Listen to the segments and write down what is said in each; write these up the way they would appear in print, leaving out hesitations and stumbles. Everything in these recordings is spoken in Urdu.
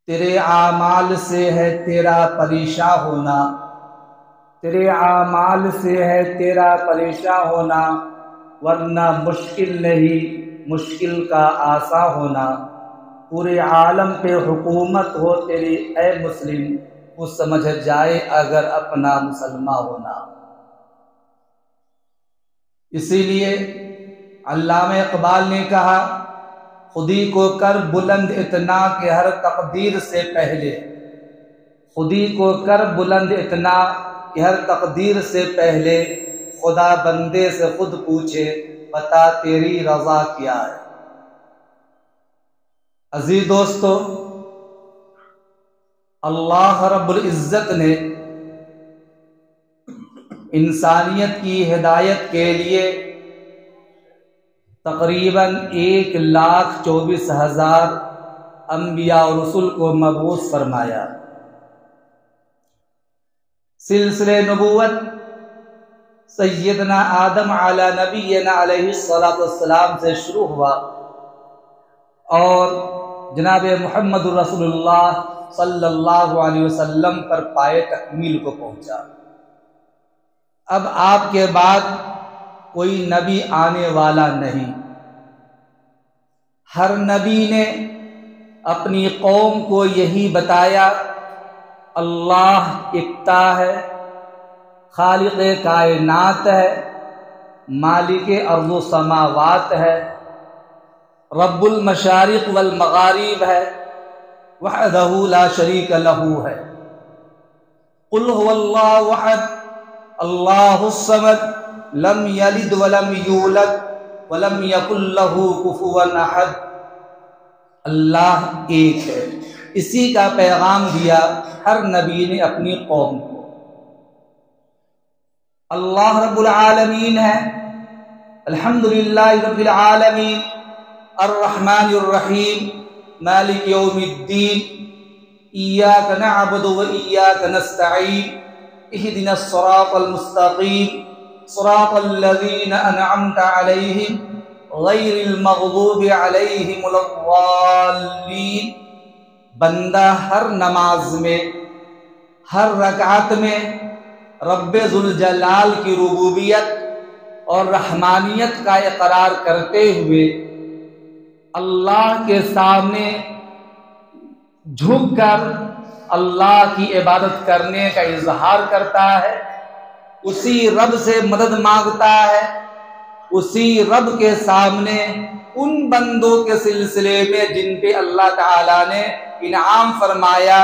تیرے اعمال سے ہے تیرا پریشاں ہونا، تیرے اعمال سے ہے تیرا پریشاں ہونا، ورنہ مشکل نہیں مشکل کا آساں ہونا۔ پورے عالم پہ حکومت ہو تیری اے مسلم، وہ سمجھ جائے اگر اپنا مسلمان ہونا۔ اسی لیے علامہ اقبال نے کہا، خودی کو کر بلند اتنا کہ ہر تقدیر سے پہلے، خودی کو کر بلند اتنا کہ ہر تقدیر سے پہلے، خدا بندے سے خود پوچھے بتا تیری رضا کیا ہے۔ عزیز دوستو، اللہ رب العزت نے انسانیت کی ہدایت کے لیے تقریباً 1,24,000 انبیاء و رسول کو مبعوث فرمایا۔ سلسلہ نبوت سیدنا آدم علی نبینا علیہ السلام سے شروع ہوا اور جناب محمد رسول اللہ صلی اللہ علیہ وسلم پر پائے تکمیل کو پہنچا۔ اب آپ کے بعد کوئی نبی آنے والا نہیں۔ ہر نبی نے اپنی قوم کو یہی بتایا، اللہ یکتا ہے، خالق کائنات ہے، مالک ارض و سماوات ہے، رب المشارق والمغارب ہے، وحدہ لا شریک لہ ہے۔ قل هو اللہ احد اللہ الصمد لم یلد ولم یولد ولم یکن لہ کفوا احد۔ اللہ ایک ہے، اسی کا پیغام دیا ہر نبی نے اپنی قوم کو۔ اللہ رب العالمین ہے، الحمدللہ رب العالمین، الرحمن الرحیم، مالک یوم الدین، ایاک نعبد و ایاک نستعین، اہدنا الصراط المستقیم، صراط الذین انعمت علیہم غیر المغضوب علیہم ولا الضالین۔ بندہ ہر نماز میں، ہر رکعت میں رب ذوالجلال کی ربوبیت اور رحمانیت کا اقرار کرتے ہوئے اللہ کے سامنے جھک کر اللہ کی عبادت کرنے کا اظہار کرتا ہے، اسی رب سے مدد مانگتا ہے، اسی رب کے سامنے ان بندوں کے سلسلے میں جن پہ اللہ تعالیٰ نے انعام فرمایا،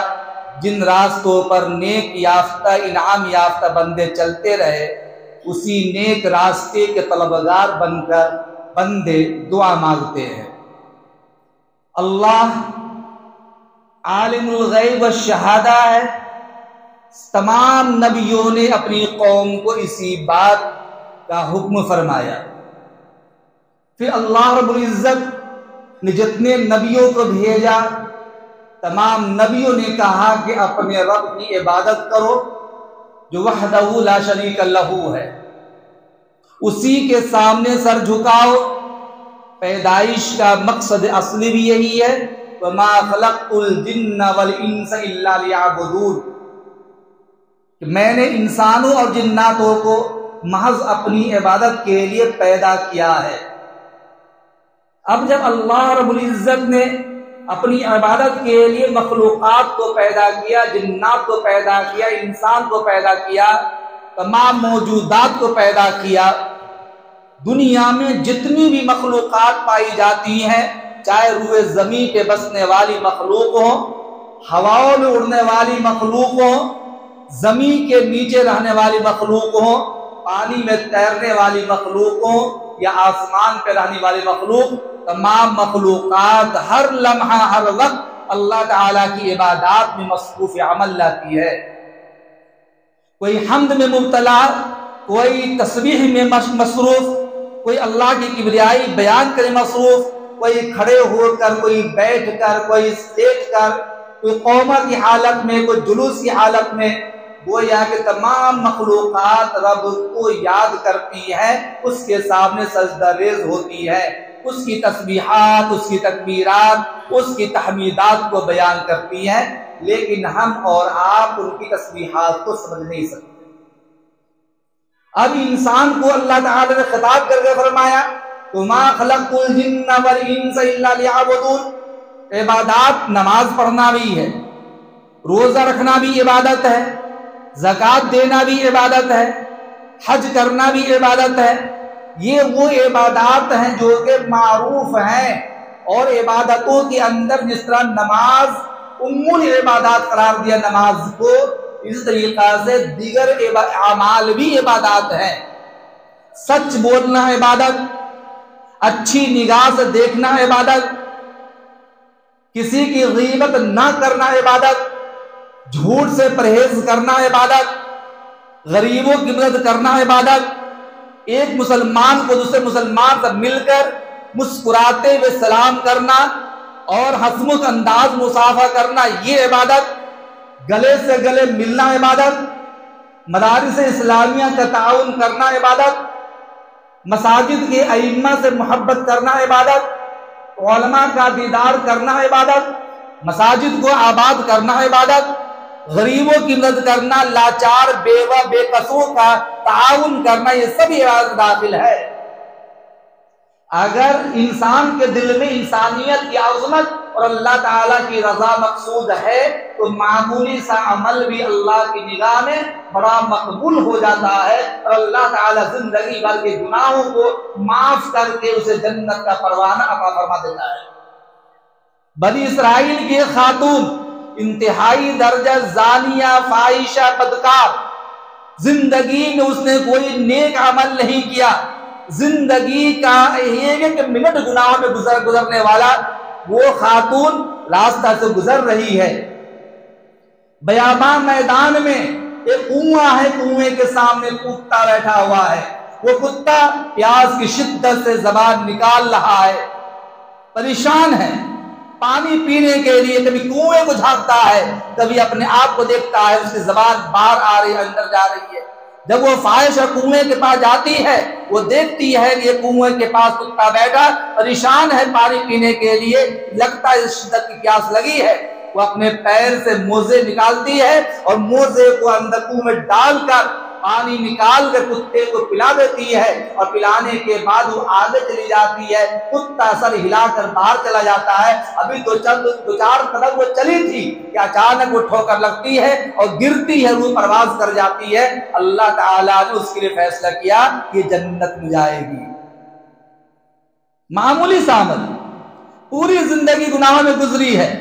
جن راستوں پر نیک یافتہ انعام یافتہ بندے چلتے رہے، اسی نیک راستے کے طلبگار بن کر بندے دعا مانگتے ہیں۔ اللہ عالم الغیب والشہادہ ہے، تمام نبیوں نے اپنی قوم کو اسی بات کا حکم فرمایا۔ پھر اللہ رب العزت نے جتنے نبیوں کو بھیجا، تمام نبیوں نے کہا کہ اپنے رب کی عبادت کرو جو وحدہ لا شریک لہ ہے، اسی کے سامنے سر جھکاؤ۔ پیدائش کا مقصد اصلی بھی یہی ہے، وَمَا خَلَقْتُ الْجِنَّ وَالْإِنسَ إِلَّا لِيَعْبُدُونَ، کہ میں نے انسانوں اور جناتوں کو محض اپنی عبادت کے لیے پیدا کیا ہے۔ اب جب اللہ رب العزت نے اپنی عبادت کے لیے مخلوقات کو پیدا کیا، جنات کو پیدا کیا، انسان کو پیدا کیا، تمام موجودات کو پیدا کیا، دنیا میں جتنی بھی مخلوقات پائی جاتی ہیں، چاہے روئے زمین پہ بسنے والی مخلوق ہو، ہواؤں میں اڑنے والی مخلوق ہو، زمین کے نیچے رہنے والی مخلوق ہو، پانی میں تیرنے والی مخلوق ہو یا آسمان پہ رہنے والی مخلوق، تمام مخلوقات ہر لمحہ ہر وقت اللہ تعالیٰ کی عبادات میں مصروف عمل لاتی ہے۔ کوئی حمد میں مبتلا، کوئی تسبیح میں مصروف، کوئی اللہ کی کبریائی بیان کرے مصروف، کوئی کھڑے ہو کر، کوئی بیٹھ کر، کوئی لیٹ کر، کوئی قومہ کی حالت میں، کوئی جلوس کی حالت میں، گویا کہ تمام مخلوقات رب کو یاد کرتی ہے، اس کے سامنے سجدہ ریز ہوتی ہے۔ اس کی تسبیحات، اس کی تکبیرات، اس کی تحمیدات کو بیان کرتی ہیں، لیکن ہم اور آپ ان کی تسبیحات کو سمجھ نہیں سکتے۔ اب انسان کو اللہ تعالی نے خطاب کر کے فرمایا وَمَا خَلَقْتُ الْجِنَّ وَالْإِنسَ إِلَّا لِيَعْبُدُونَ۔ عبادات نماز پڑھنا بھی ہے، روزہ رکھنا بھی عبادت ہے، زکوٰۃ دینا بھی عبادت ہے، حج کرنا بھی عبادت ہے۔ یہ وہ عبادات ہیں جو کہ معروف ہیں، اور عبادتوں کے اندر جس طرح نماز ام العبادات قرار دیا نماز کو، اس طریقہ سے دیگر اعمال بھی عبادات ہیں۔ سچ بولنا عبادت، اچھی نگاہ سے دیکھنا عبادت، کسی کی غیبت نہ کرنا عبادت، جھوٹ سے پرہیز کرنا عبادت، غریبوں کی مدد کرنا عبادت، ایک مسلمان کو دوسرے مسلمان سے مل کر مسکراتے ہوئے سلام کرنا اور ہنسمکھ انداز مصافحہ کرنا یہ عبادت، گلے سے گلے ملنا عبادت، مدارس اسلامیہ کا تعاون کرنا عبادت، مساجد کے ائمہ سے محبت کرنا عبادت، علماء کا دیدار کرنا عبادت، مساجد کو آباد کرنا عبادت، غریبوں کی مدد کرنا، لاچار بیوہ بے کسوں کا تعاون کرنا، یہ سب عبادت داخل ہے۔ اگر انسان کے دل میں انسانیت کی عظمت اور اللہ تعالیٰ کی رضا مقصود ہے تو معمولی سا عمل بھی اللہ کی نگاہ میں بڑا مقبول ہو جاتا ہے، اور اللہ تعالیٰ زندگی بھر کے گناہوں کو معاف کر کے اسے جنت کا پروانہ عطا فرما دیتا ہے۔ بنی اسرائیل کی خاتون انتہائی درجہ زانیہ، فاحشہ، بدکار، زندگی میں اس نے کوئی نیک عمل نہیں کیا، زندگی کا ایک منٹ گناہ میں گزرنے والا وہ خاتون راستہ سے گزر رہی ہے۔ بیابان میدان میں ایک کنواں ہے، کنویں کے سامنے کتا بیٹھا ہوا ہے، وہ کتا پیاس کی شدت سے زبان نکال رہا ہے، پریشان ہے، پانی پینے کے لیے کبھی کنویں کو جھانکتا ہے، کبھی اپنے آپ کو دیکھتا ہے، اس کی زبان باہر آ رہی ہے، اندر جا رہی ہے۔ جب وہ فاحشہ کنویں کے پاس جاتی ہے، وہ دیکھتی ہے کہ یہ کنویں کے پاس کتا بیٹھا پریشان ہے پانی پینے کے لیے، لگتا ہے اس شدت کی پیاس لگی ہے، وہ اپنے پیر سے موزے نکالتی ہے اور موزے کو اندر کنویں میں ڈال کر پانی نکال کر کتے کو پلا دیتی ہے، اور پلانے کے بعد وہ آگے چلی جاتی ہے، کتا سر ہلا کر باہر چلا جاتا ہے۔ ابھی دو چار قدم وہ چلی تھی کہ اچانک وہ ٹھوکر لگتی ہے اور گرتی ہے، وہ پرواز کر جاتی ہے۔ اللہ تعالیٰ نے اس کے لیے فیصلہ کیا کہ جنت میں جائے گی۔ معمولی سا عمل، پوری زندگی گناہوں میں گزری ہے،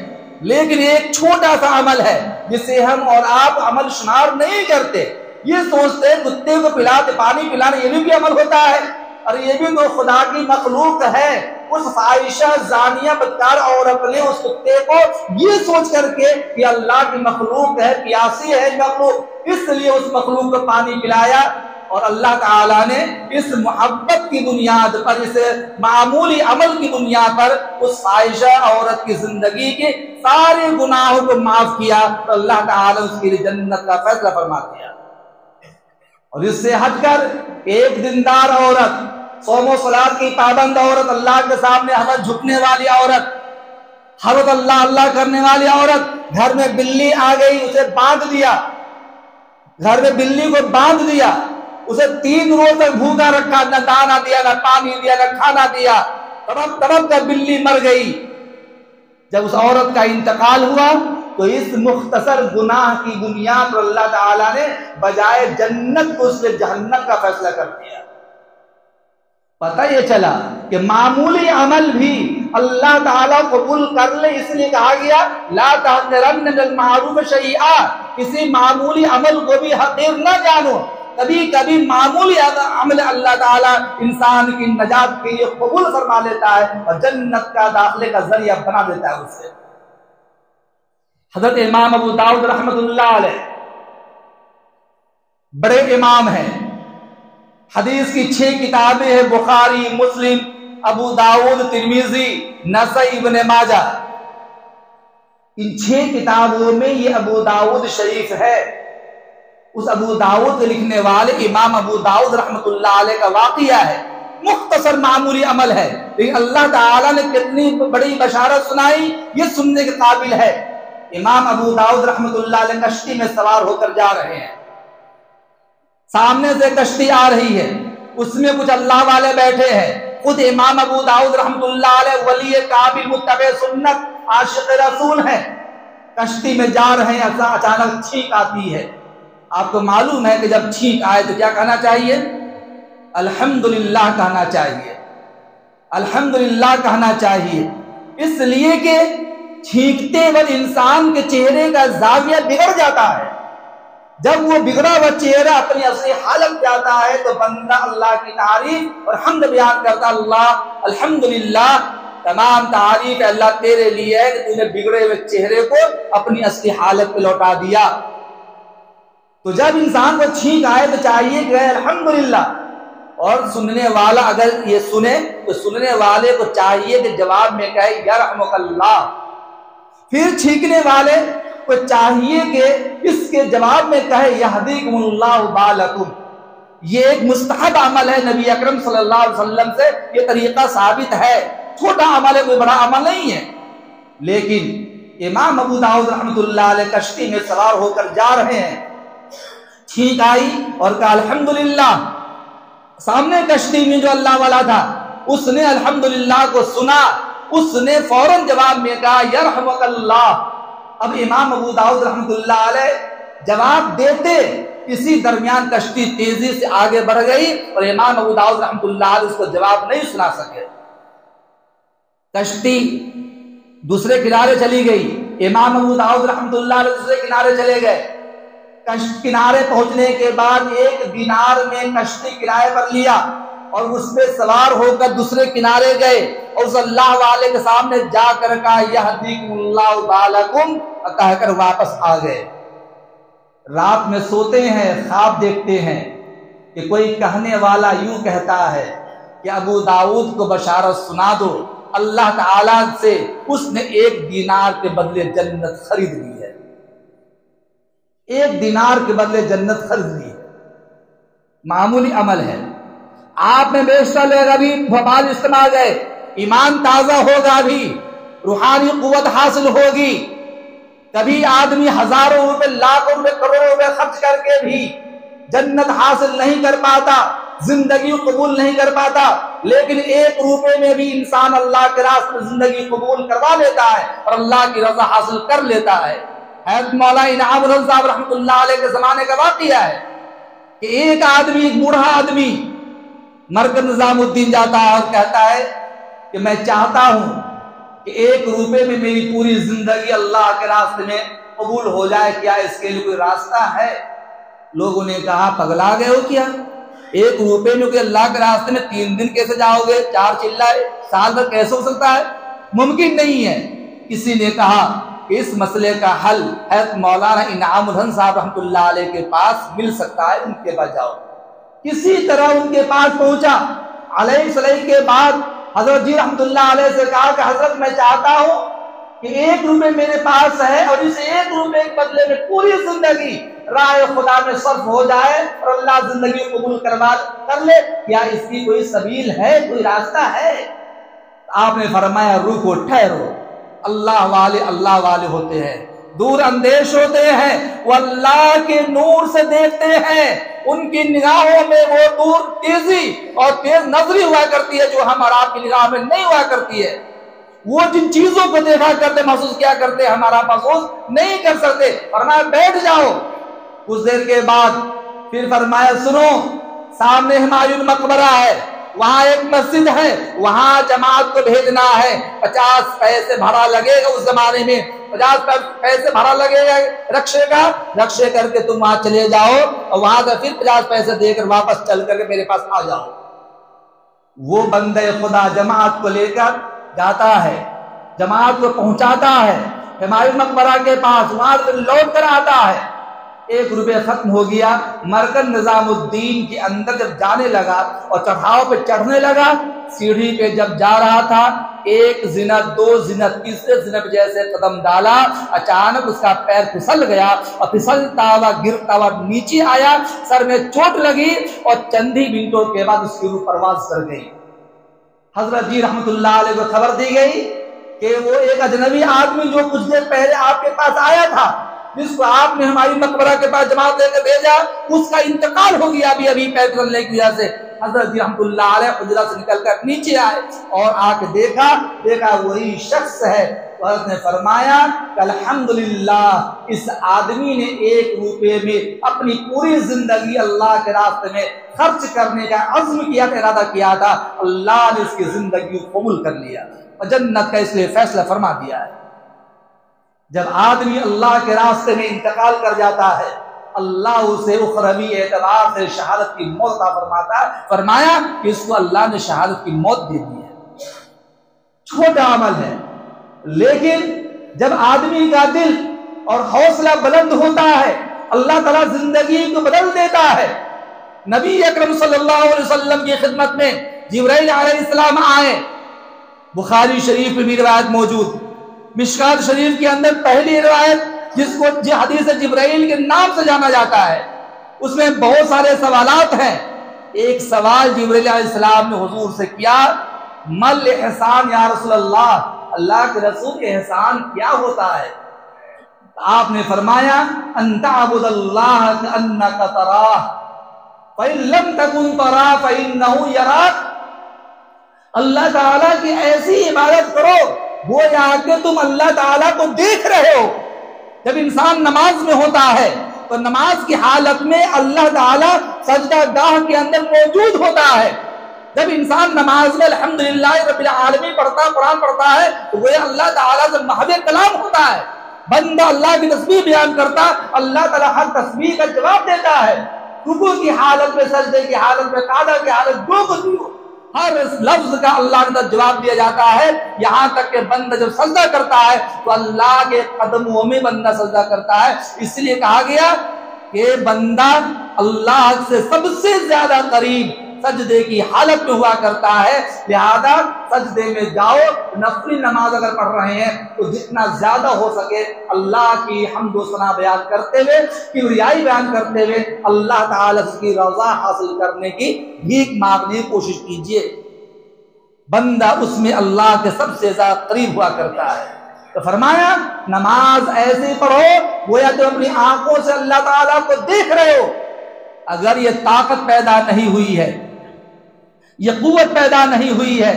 لیکن ایک چھوٹا سا عمل ہے جسے ہم اور آپ عمل شمار نہیں کرتے، یہ سوچتے کتے کو پلاتے پانی پلانا یہ بھی عمل ہوتا ہے، اور یہ بھی تو خدا کی مخلوق ہے۔ اس فاحشہ زانیہ بدکار عورت نے اس کتے کو یہ سوچ کر کے کہ اللہ کی مخلوق ہے، پیاسی ہے مخلوق، اس لیے اس مخلوق کو پانی پلایا، اور اللہ تعالیٰ نے اس محبت کی بنیاد پر، اس معمولی عمل کی بنیاد پر اس فاحشہ عورت کی زندگی کے سارے گناہوں کو معاف کیا، تو اللہ تعالیٰ اس کے لیے جنت کا فیصلہ فرما دیا۔ اور اس سے ہٹ کر ایک دیندار عورت، صوم و صلات کی پابند عورت، اللہ کے سامنے ہمیں جھکنے والی عورت، ہر وقت اللہ اللہ کرنے والی عورت، گھر میں بلی آ گئی، اسے باندھ دیا، گھر میں بلی کو باندھ دیا، اسے 3 روز تک بھوکا رکھا، نہ دانا دیا، نہ پانی دیا، نہ کھانا دیا، تڑپ تڑپ کر بلی مر گئی۔ جب اس عورت کا انتقال ہوا تو اس مختصر گناہ کی بنیاد پر اللہ تعالیٰ نے بجائے جنت کو اس لیے جہنم کا فیصلہ کر دیا۔ پتہ یہ چلا کہ معمولی عمل بھی اللہ تعالیٰ قبول کر لے، اس لیے کہا گیا لا تحقرن من المعروف شیئا، کسی معمولی عمل کو بھی حقیر نہ جانو۔ کبھی کبھی معمولی عمل اللہ تعالیٰ انسان کی نجات کے لیے قبول فرما لیتا ہے اور جنت کا داخلے کا ذریعہ بنا دیتا ہے اسے۔ حضرت امام ابو داؤد رحمت اللہ علیہ بڑے امام ہیں، حدیث کی 6 کتابیں ہیں، بخاری، مسلم، ابو داؤد، ترمذی، نسائی، ابن ماجہ۔ ان 6 کتابوں میں یہ ابو داؤد شریف ہے۔ اس ابو داؤد کے لکھنے والے امام ابو داؤد رحمت اللہ علیہ کا واقعہ ہے مختصر معمولی عمل ہے، لیکن اللہ تعالیٰ نے کتنی بڑی بشارت سنائی، یہ سننے کے قابل ہے۔ امام ابو داؤد رحمۃ اللہ علیہ کشتی میں سوار ہو کر جا رہے ہیں، سامنے سے کشتی آ رہی ہے، اس میں کچھ اللہ والے بیٹھے ہیں، خود امام ابو داؤد رحمۃ اللہ علیہ ولی کامل متبع سنت عاشق رسول ہے، کشتی میں جا رہے ہیں، اچانک چھینک آتی ہے۔ آپ کو معلوم ہے کہ جب چھینک آئے تو کیا کہنا چاہیے؟ الحمدللہ کہنا چاہیے، الحمدللہ کہنا چاہیے، اس لیے کہ چھینکتے وقت انسان کے چہرے کا زاویہ بگڑ جاتا ہے، جب وہ بگڑا ہوا چہرہ اپنی اصلی حالت جاتا ہے تو بندہ اللہ کی تعریف اور حمد بیان کرتا، اللہ الحمدللہ، تمام تعریف اللہ تیرے لیے ہے کہ تو نے بگڑے ہوئے چہرے کو اپنی اصلی حالت پہ لوٹا دیا۔ تو جب انسان کو چھینک آئے تو چاہیے کہ الحمدللہ، اور سننے والا اگر یہ سنے تو سننے والے کو چاہیے کہ جواب میں کہے یرحمک اللہ، پھر چھینکنے والے کو چاہیے کہ اس کے جواب میں کہے یہدیکم اللہ بالکم۔ یہ ایک مستحب عمل ہے، نبی اکرم صلی اللہ علیہ وسلم سے یہ طریقہ ثابت ہے، چھوٹا عمل ہے، کوئی بڑا عمل نہیں ہے۔ لیکن امام ابو داؤد رحمۃ اللہ علیہ کشتی میں سوار ہو کر جا رہے ہیں، چھینک آئی اور کہا الحمدللہ، سامنے کشتی میں جو اللہ والا تھا اس نے الحمدللہ کو سنا، اس نے فوراً جواب میں کہا یرحمک اللہ۔ اب امام ابو داؤد رحمۃ اللہ علیہ جواب دیتے، اسی درمیان کشتی تیزی سے آگے بڑھ گئی اور امام ابو داؤد رحمۃ اللہ علیہ اس کو جواب نہیں سنا سکے، کشتی دوسرے کنارے چلی گئی، امام ابو داؤد رحمۃ اللہ علیہ دوسرے کنارے چلے گئے، کنارے پہنچنے کے بعد ایک دینار میں کشتی کرائے پر لیا اور اس پہ سوار ہو کر دوسرے کنارے گئے اور اس اللہ والے کے سامنے جا کر کہا یہدیکم اللہ بالکم کہہ کر واپس آ گئے۔ رات میں سوتے ہیں، خواب دیکھتے ہیں کہ کوئی کہنے والا یوں کہتا ہے کہ ابو داؤد کو بشارت سنا دو، اللہ تعالیٰ سے اس نے ایک دینار کے بدلے جنت خرید لی ہے، ایک دینار کے بدلے جنت خرید لی ہے۔ معمولی عمل ہے، آپ میں بے شک لوگ ابھی بھوپال اجتماع گئے، ایمان تازہ ہوگا بھی، روحانی قوت حاصل ہوگی۔ کبھی آدمی ہزاروں روپے، لاکھوں روپے، کروڑوں روپے خرچ کر کے بھی جنت حاصل نہیں کر پاتا، زندگی قبول نہیں کر پاتا، لیکن ایک روپے میں بھی انسان اللہ کے راستے میں زندگی قبول کروا لیتا ہے اور اللہ کی رضا حاصل کر لیتا ہے۔ حضرت مولانا انعام الحق صاحب رحمۃ اللہ علیہ کے زمانے کا واقعہ ہے کہ ایک آدمی، ایک بوڑھا آدمی مرکز نظام الدین جاتا ہے اور کہتا ہے کہ میں چاہتا ہوں کہ ایک روپے میں میری پوری زندگی اللہ کے راستے میں قبول ہو جائے، کیا اس کے لیے کوئی راستہ ہے؟ لوگوں نے کہا پگلا گئے ہو کیا، ایک روپے میں کہ اللہ کے راستے میں 3 دن کیسے جاؤ گے، 4 چلائے، سال بھر کیسے ہو سکتا ہے، ممکن نہیں ہے۔ کسی نے کہا کہ اس مسئلے کا حل حضرت مولانا انعام الحق صاحب رحمۃ اللہ علیہ کے پاس مل سکتا ہے، ان کے پاس جاؤ۔ کسی طرح ان کے پاس پہنچا، علیہ السلام کے بعد حضرت جی رحمۃ اللہ علیہ سے کہا کہ حضرت میں چاہتا ہوں کہ 1 روپے میرے پاس ہے اور اس 1 روپے کے بدلے میں پوری زندگی راہ خدا میں صرف ہو جائے اور اللہ زندگی قبول کر لے، کیا اس کی کوئی سبیل ہے، کوئی راستہ ہے؟ آپ نے فرمایا رکو، ٹھہرو، اللہ والے ہوتے ہیں، دور اندیش ہوتے ہیں، وہ اللہ کے نور سے دیکھتے ہیں، ان کی نگاہوں میں وہ دور تیزی اور تیز نظری ہوا کرتی ہے جو ہم اور آپ کی نگاہ میں نہیں ہوا کرتی ہے۔ وہ جن چیزوں کو دیکھا کرتے، محسوس کیا کرتے، ہمارا محسوس نہیں کر سکتے۔ فرمایا بیٹھ جاؤ۔ کچھ دیر کے بعد پھر فرمایا سنو، سامنے ہمایوں مقبرہ ہے، وہاں ایک مسجد ہے، وہاں جماعت کو بھیجنا ہے، 50 پیسے بھڑا لگے گا، اس زمانے میں 50 پیسے بھڑا لگے گا رکشے کا، رکشے کر کے تم وہاں چلے جاؤ اور وہاں سے پھر 50 پیسے دے کر واپس چل کر کے میرے پاس آ جاؤ۔ وہ بندے خدا جماعت کو لے کر جاتا ہے، جماعت کو پہنچاتا ہے ہمایوں مقبرہ کے پاس، وہاں سے لوٹ کر آتا ہے، 1 روپے ختم ہو گیا۔ مرکز نظام الدین کے اندر جب جانے لگا اور چڑھاؤ پہ چڑھنے لگا، سیڑھی پہ جب جا رہا تھا، 1 زنت 2 زنت 3 زنت جیسے قدم ڈالا، اچانک اس کا پیر پھسل گیا اور پھسلتا ہوا گرتا ہوا نیچے آیا، سر میں چوٹ لگی اور چند ہی منٹوں کے بعد اس کی روح پرواز کر گئی۔ حضرت جی رحمت اللہ علیہ کو خبر دی گئی کہ وہ ایک اجنبی آدمی جو کچھ دیر پہلے آپ کے پاس آیا تھا، جس کو آپ نے ہماری مقبرہ کے پاس جماعت لے کے بھیجا، اس کا انتقال ہو گیا ابھی پیر پھسلنے کی وجہ سے۔ حضرت جی رحمت اللہ علیہ حجرہ سے نکل کر نیچے آئے اور آ کے دیکھا وہی شخص ہے۔ حضرت نے فرمایا کہ الحمدللہ اس آدمی نے 1 روپے میں اپنی پوری زندگی اللہ کے راستے میں خرچ کرنے کا عزم کیا تھا، ارادہ کیا تھا، اللہ نے اس کی زندگی کو قبول کر لیا اور جنت کا اس لیے فیصلہ فرما دیا ہے۔ جب آدمی اللہ کے راستے میں انتقال کر جاتا ہے، اللہ اسے اخروی اعتبار سے شہادت کی موت عطا فرماتا ہے۔ فرمایا کہ اس کو اللہ نے شہادت کی موت دے دی ہے۔ چھوٹا عمل ہے، لیکن جب آدمی کا دل اور حوصلہ بلند ہوتا ہے، اللہ تعالیٰ زندگی کو بدل دیتا ہے۔ نبی اکرم صلی اللہ علیہ وسلم کی خدمت میں جبرائیل علیہ السلام آئے، بخاری شریف میں بھی روایت موجود، مشکات شریف کے اندر پہلی روایت جس کو حدیث جبرائیل کے نام سے جانا جاتا ہے، اس میں بہت سارے سوالات ہیں۔ ایک سوال جبرائیل علیہ السلام نے حضور سے کیا، مل احسان یا رسول اللہ، اللہ کے رسول احسان کیا ہوتا ہے؟ آپ نے فرمایا ان تعبد اللہ کأنک تراہ فإن لم تکن تراہ فإنہ یراک، اللہ تعالیٰ کی ایسی عبادت کرو گویا کہ تم اللہ تعالیٰ کو دیکھ رہے ہو۔ جب انسان نماز میں ہوتا ہے تو نماز کی حالت میں اللہ تعالیٰ سجدہ گاہ کے اندر موجود ہوتا ہے۔ جب انسان نماز میں الحمدللہ رب العالمین پڑھتا ہے، قرآن پڑھتا ہے، تو وہ اللہ تعالیٰ سے محض کلام ہوتا ہے۔ بندہ اللہ کی تسبیح بیان کرتا، اللہ تعالیٰ ہر تسبیح کا جواب دیتا ہے۔ رکوع کی حالت میں، سجدے کی حالت میں، قعدہ کی حالت، جو کچھ بھی ہو، ہر لفظ کا اللہ کی طرف جواب دیا جاتا ہے۔ یہاں تک کہ بندہ جب سجدہ کرتا ہے تو اللہ کے قدموں میں بندہ سجدہ کرتا ہے۔ اس لیے کہا گیا کہ بندہ اللہ سے سب سے زیادہ قریب سجدے کی حالت میں ہوا کرتا ہے، لہذا سجدے میں جاؤ۔ نفلی نماز اگر پڑھ رہے ہیں تو جتنا زیادہ ہو سکے اللہ کی حمد و ثنا بیان کرتے ہوئے، کبریائی بیان کرتے ہوئے اللہ تعالیٰ کی رضا حاصل کرنے کی بھیک مانگنے کی کوشش کیجیے۔ بندہ اس میں اللہ کے سب سے زیادہ قریب ہوا کرتا ہے۔ تو فرمایا نماز ایسے پڑھو گویا تم اپنی آنکھوں سے اللہ تعالیٰ کو دیکھ رہے ہو۔ اگر یہ طاقت پیدا نہیں ہوئی ہے، یہ قوت پیدا نہیں ہوئی ہے،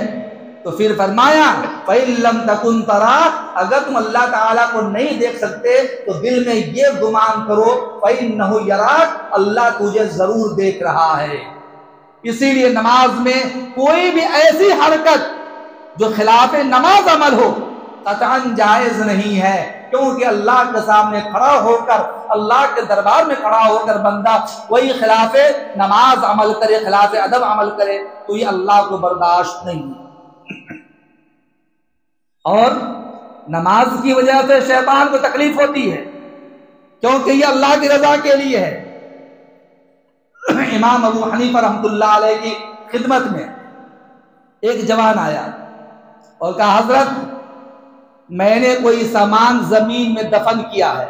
تو پھر فرمایا فَإِن لَمْ تَكُنْ تَرَاهُ، اگر تم اللہ تعالیٰ کو نہیں دیکھ سکتے تو دل میں یہ گمان کرو فَإِنَّهُ يَرَاكَ، اللہ تجھے ضرور دیکھ رہا ہے۔ اسی لیے نماز میں کوئی بھی ایسی حرکت جو خلاف نماز عمل ہو قطعاً جائز نہیں ہے، کیونکہ اللہ کے سامنے کھڑا ہو کر، اللہ کے دربار میں کھڑا ہو کر بندہ وہی خلاف نماز عمل کرے، خلاف ادب عمل کرے تو یہ اللہ کو برداشت نہیں ہے۔ اور نماز کی وجہ سے شیطان کو تکلیف ہوتی ہے، کیونکہ یہ اللہ کی رضا کے لیے ہے۔ امام ابو حنیفہ رحمۃ اللہ علیہ کی خدمت میں ایک جوان آیا اور کہا حضرت میں نے کوئی سامان زمین میں دفن کیا ہے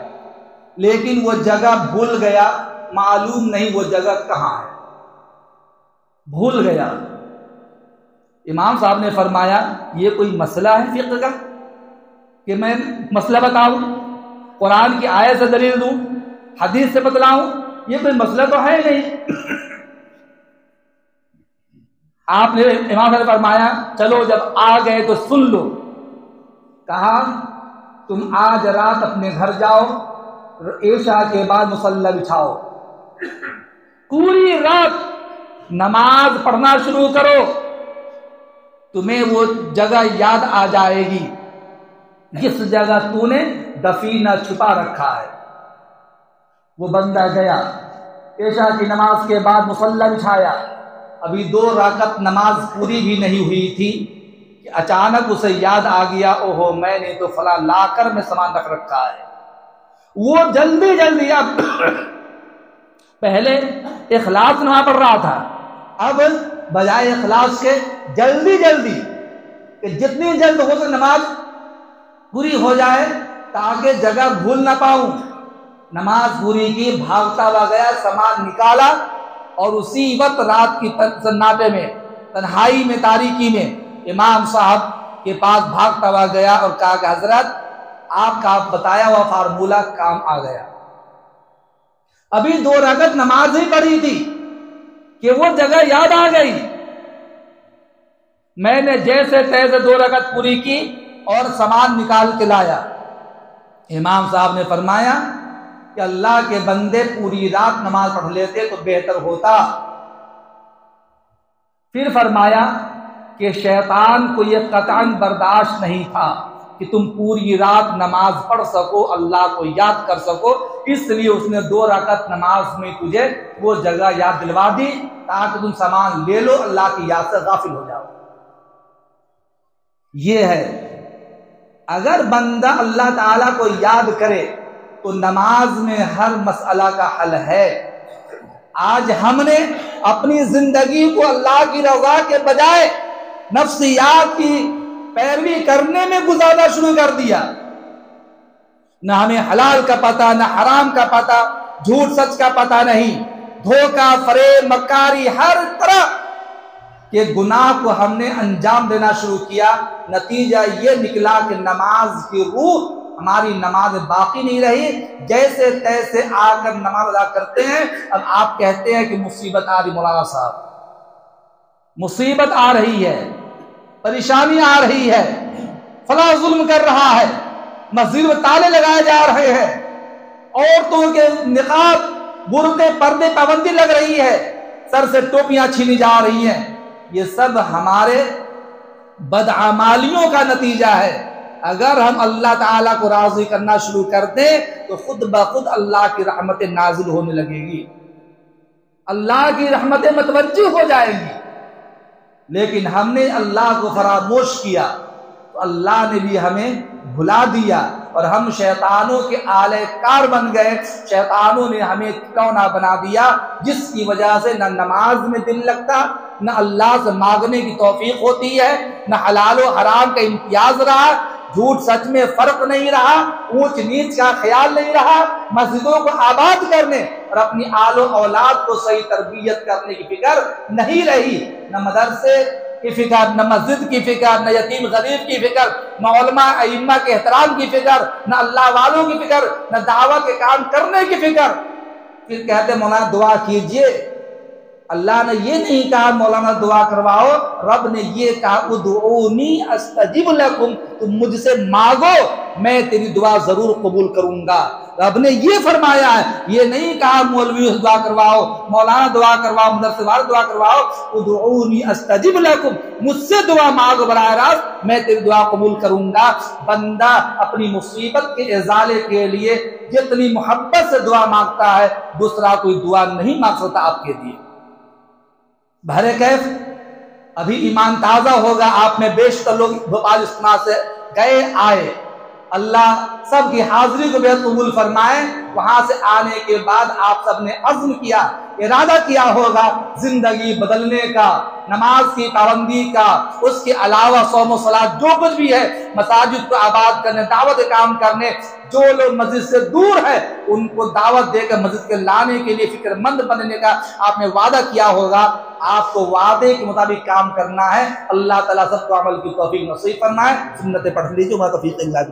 لیکن وہ جگہ بھول گیا، معلوم نہیں وہ جگہ کہاں ہے، بھول گیا۔ امام صاحب نے فرمایا یہ کوئی مسئلہ ہے فقہ کا کہ میں مسئلہ بتاؤں، قرآن کی آیت سے دلیل دوں، حدیث سے بتلاؤں؟ یہ کوئی مسئلہ تو ہے نہیں۔ آپ نے امام صاحب نے فرمایا چلو جب آ گئے تو سن لو۔ کہا تم آج رات اپنے گھر جاؤ، عشاء کے بعد مصلی بچھاؤ، پوری رات نماز پڑھنا شروع کرو، تمہیں وہ جگہ یاد آ جائے گی جس جگہ تو نے دفینہ چھپا رکھا ہے۔ وہ بندہ گیا، عشاء کی نماز کے بعد مصلی بچھایا، ابھی 2 رکعت نماز پوری بھی نہیں ہوئی تھی کہ اچانک اسے یاد آ گیا اوہو میں نے تو فلاں لاکر میں سامان رکھ رکھا ہے۔ وہ جلدی جلدی، اب پہلے اخلاص نماز پڑھ رہا تھا، اب بجائے اخلاص کے جلدی جلدی کہ جتنی جلد ہو سکے نماز پوری ہو جائے تاکہ جگہ بھول نہ پاؤں، نماز پوری کی، بھاگتا ہوا گیا، سامان نکالا، اور اسی وقت رات کی سناٹے میں، تنہائی میں، تاریکی میں امام صاحب کے پاس بھاگتا ہوا گیا اور کہا کہ حضرت آپ کا بتایا ہوا فارمولہ کام آ گیا۔ ابھی 2 رکعت نماز ہی پڑھی تھی کہ وہ جگہ یاد آ گئی، میں نے جیسے تیسے 2 رکعت پوری کی اور سامان نکال کے لایا۔ امام صاحب نے فرمایا کہ اللہ کے بندے پوری رات نماز پڑھ لیتے تو بہتر ہوتا۔ پھر فرمایا کہ شیطان کو یہ قطعاً برداشت نہیں تھا کہ تم پوری رات نماز پڑھ سکو، اللہ کو یاد کر سکو، اس لیے اس نے 2 رکعت نماز میں تجھے وہ جگہ یاد دلوا دی تاکہ تم سامان لے لو، اللہ کی یاد سے غافل ہو جاؤ۔ یہ ہے، اگر بندہ اللہ تعالیٰ کو یاد کرے تو نماز میں ہر مسئلہ کا حل ہے۔ آج ہم نے اپنی زندگی کو اللہ کی رضا کے بجائے نفسیات کی پیروی کرنے میں گزارنا شروع کر دیا، نہ ہمیں حلال کا پتہ، نہ حرام کا پتہ، جھوٹ سچ کا پتہ نہیں، دھوکہ، فریب، مکاری، ہر طرح کے گناہ کو ہم نے انجام دینا شروع کیا۔ نتیجہ یہ نکلا کہ نماز کی روح ہماری نماز باقی نہیں رہی، جیسے تیسے آ کر نماز ادا کرتے ہیں۔ اب آپ کہتے ہیں کہ مصیبت آ رہی، مولانا صاحب مصیبت آ رہی ہے، پریشانی آ رہی ہے، فلاں ظلم کر رہا ہے، مسجد میں تالے لگائے جا رہے ہیں، عورتوں کے نقاب، برقعے، پردے پابندی لگ رہی ہے، سر سے ٹوپیاں چھینی جا رہی ہیں۔ یہ سب ہمارے بدعمالیوں کا نتیجہ ہے۔ اگر ہم اللہ تعالیٰ کو راضی کرنا شروع کر دیں تو خود بخود اللہ کی رحمتیں نازل ہونے لگے گی، اللہ کی رحمتیں متوجہ ہو جائیں گی۔ لیکن ہم نے اللہ کو فراموش کیا تو اللہ نے بھی ہمیں بھلا دیا، اور ہم شیطانوں کے آلے کار بن گئے۔ شیطانوں نے ہمیں کھلونا بنا دیا، جس کی وجہ سے نہ نماز میں دل لگتا، نہ اللہ سے مانگنے کی توفیق ہوتی ہے، نہ حلال و حرام کا امتیاز رہا، جھوٹ سچ میں فرق نہیں رہا، اونچ نیچ کا خیال نہیں رہا، مسجدوں کو آباد کرنے اور اپنی آل و اولاد کو صحیح تربیت کرنے کی فکر نہیں رہی، نہ مدرسے کی فکر، نہ مسجد کی فکر، نہ یتیم غریب کی فکر، نہ علماء ائمہ کے احترام کی فکر، نہ اللہ والوں کی فکر، نہ دعوت کے کام کرنے کی فکر۔ پھر کہتے مولانا دعا کیجئے، اللہ نے یہ نہیں کہا مولانا دعا کرواؤ، رب نے یہ کہا ادعونی استجب لکم، تم مجھ سے مانگو میں تیری دعا ضرور قبول کروں گا۔ رب نے یہ فرمایا ہے، یہ نہیں کہا مولوی دعا کرواؤ، مولانا دعا کرواؤ، مدرسے والے دعا کرواؤ، ادعونی استجب لکم، مجھ سے دعا مانگو براہ راست میں تیری دعا قبول کروں گا۔ بندہ اپنی مصیبت کے ازالے کے لیے جتنی محبت سے دعا مانگتا ہے، دوسرا کوئی دعا نہیں مانگ سکتا آپ کے لیے۔ بہرے کیف ابھی ایمان تازہ ہوگا، آپ میں بیشتر لوگ بھوپال اجتماع سے گئے آئے، اللہ سب کی حاضری کو بے قبول فرمائے۔ وہاں سے آنے کے بعد آپ سب نے عزم کیا، ارادہ کیا ہوگا زندگی بدلنے کا، نماز کی پابندی کا، اس کے علاوہ صوم و صلاۃ جو کچھ بھی ہے، مساجد کو آباد کرنے، دعوت کام کرنے، جو لوگ مسجد سے دور ہے ان کو دعوت دے کر مسجد کے لانے کے لیے فکر مند بننے کا آپ نے وعدہ کیا ہوگا۔ آپ کو وعدے کے مطابق کام کرنا ہے۔ اللہ تعالیٰ سب کو عمل کی توفیق نصیب فرمائے۔ سنتیں پڑھ لیجیے، توفیق اللہ